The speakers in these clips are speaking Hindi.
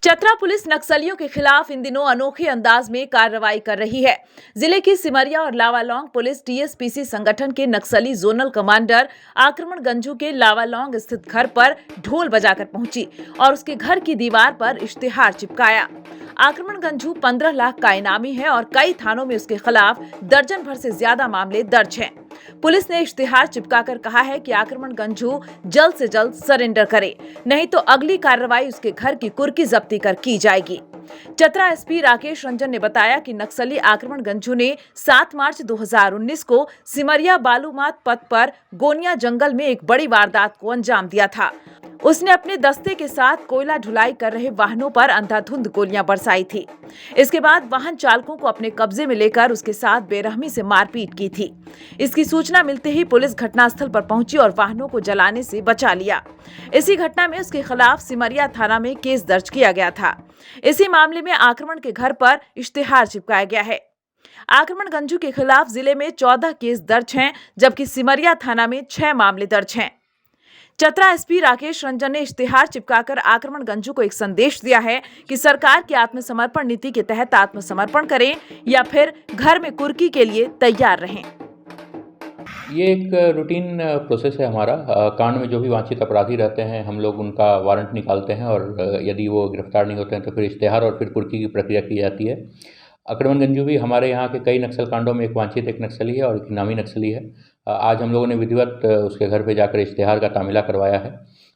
चतरा पुलिस नक्सलियों के खिलाफ इन दिनों अनोखे अंदाज में कार्रवाई कर रही है। जिले की सिमरिया और लावालौंग पुलिस टीएसपीसी संगठन के नक्सली जोनल कमांडर आक्रमण गंजू के लावालौंग स्थित घर पर ढोल बजाकर पहुंची और उसके घर की दीवार पर इश्तिहार चिपकाया। आक्रमण गंजू 15 लाख का इनामी है और कई थानों में उसके खिलाफ दर्जन भर से ज्यादा मामले दर्ज हैं। पुलिस ने इश्तिहार चिपकाकर कहा है कि आक्रमण गंजू जल्द से जल्द सरेंडर करे, नहीं तो अगली कार्रवाई उसके घर की कुर्की जब्ती कर की जाएगी। चतरा एसपी राकेश रंजन ने बताया कि नक्सली आक्रमण गंजू ने 7 मार्च 2019 को सिमरिया बालूमात पथ पर गोनिया जंगल में एक बड़ी वारदात को अंजाम दिया था। उसने अपने दस्ते के साथ कोयला ढुलाई कर रहे वाहनों पर अंधाधुंध गोलियां बरसाई थी। इसके बाद वाहन चालकों को अपने कब्जे में लेकर उसके साथ बेरहमी से मारपीट की थी। इसकी सूचना मिलते ही पुलिस घटनास्थल पर पहुंची और वाहनों को जलाने से बचा लिया। इसी घटना में उसके खिलाफ सिमरिया थाना में केस दर्ज किया गया था। इसी मामले में आक्रमण के घर पर इश्तिहार चिपकाया गया है। आक्रमण गंजू के खिलाफ जिले में 14 केस दर्ज हैं, जबकि सिमरिया थाना में 6 मामले दर्ज हैं। चतरा एसपी राकेश रंजन ने इश्तिहार चिपकाकर आक्रमण गंजू को एक संदेश दिया है कि सरकार की आत्मसमर्पण नीति के तहत आत्मसमर्पण करें या फिर घर में कुर्की के लिए तैयार रहें। ये एक रूटीन प्रोसेस है हमारा। कांड में जो भी वांछित अपराधी रहते हैं हम लोग उनका वारंट निकालते हैं और यदि वो गिरफ्तार नहीं होते हैं तो फिर इश्तिहार और फिर कुर्की की प्रक्रिया की जाती है। आक्रमण गंजू भी हमारे यहाँ के कई नक्सल कांडों में एक वांछित एक नक्सली है और एक इनामी नक्सली है। आज हम लोगों ने विधिवत उसके घर पे जाकर इश्तिहार का तामीला करवाया है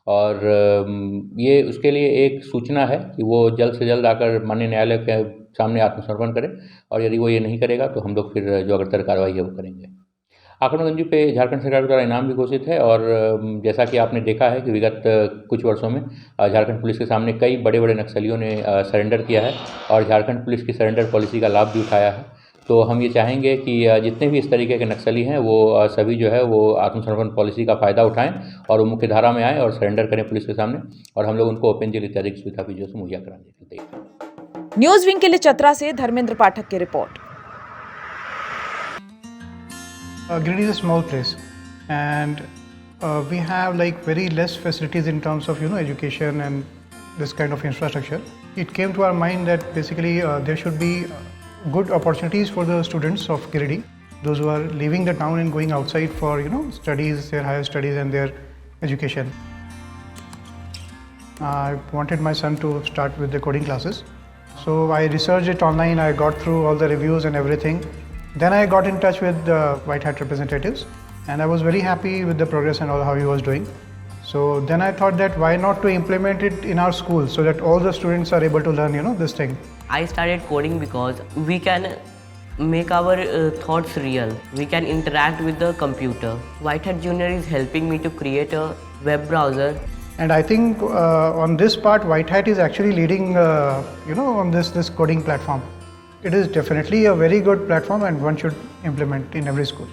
और ये उसके लिए एक सूचना है कि वो जल्द से जल्द आकर माननीय न्यायालय के सामने आत्मसमर्पण करे और यदि वो ये नहीं करेगा तो हम लोग फिर जो अग्रतर कार्रवाई है वो करेंगे। आक्रमण गंजू पे झारखंड सरकार द्वारा इनाम भी घोषित है और जैसा कि आपने देखा है कि विगत कुछ वर्षों में झारखंड पुलिस के सामने कई बड़े बड़े नक्सलियों ने सरेंडर किया है और झारखंड पुलिस की सरेंडर पॉलिसी का लाभ भी उठाया है। तो हम ये चाहेंगे कि जितने भी इस तरीके के नक्सली हैं वो सभी जो है वो आत्मसमर्पण पॉलिसी का फ़ायदा उठाएं और वो मुख्य धारा में आएँ और सरेंडर करें पुलिस के सामने और हम लोग उनको ओपन जेल इत्यादि की सुविधा भी जो है मुहैया कराने के लिए। न्यूज विंग के लिए चतरा से धर्मेंद्र पाठक की report. Giridih is a small place and we have like very less facilities in terms of education and this kind of infrastructure. It came to our mind that basically there should be good opportunities for the students of Giridih, those who are leaving the town and going outside for studies, their higher studies and their education. I wanted my son to start with the coding classes, so I researched it online. I got through all the reviews and everything. Then I got in touch with the White Hat representatives and I was very happy with the progress and all how he was doing. So then I thought that why not to implement it in our school so that all the students are able to learn this thing. I started coding because we can make our thoughts real. We can interact with the computer. White Hat Junior is helping me to create a web browser. And I think on this part White Hat is actually leading on this coding platform. It is definitely a very good platform and one should implement in every school.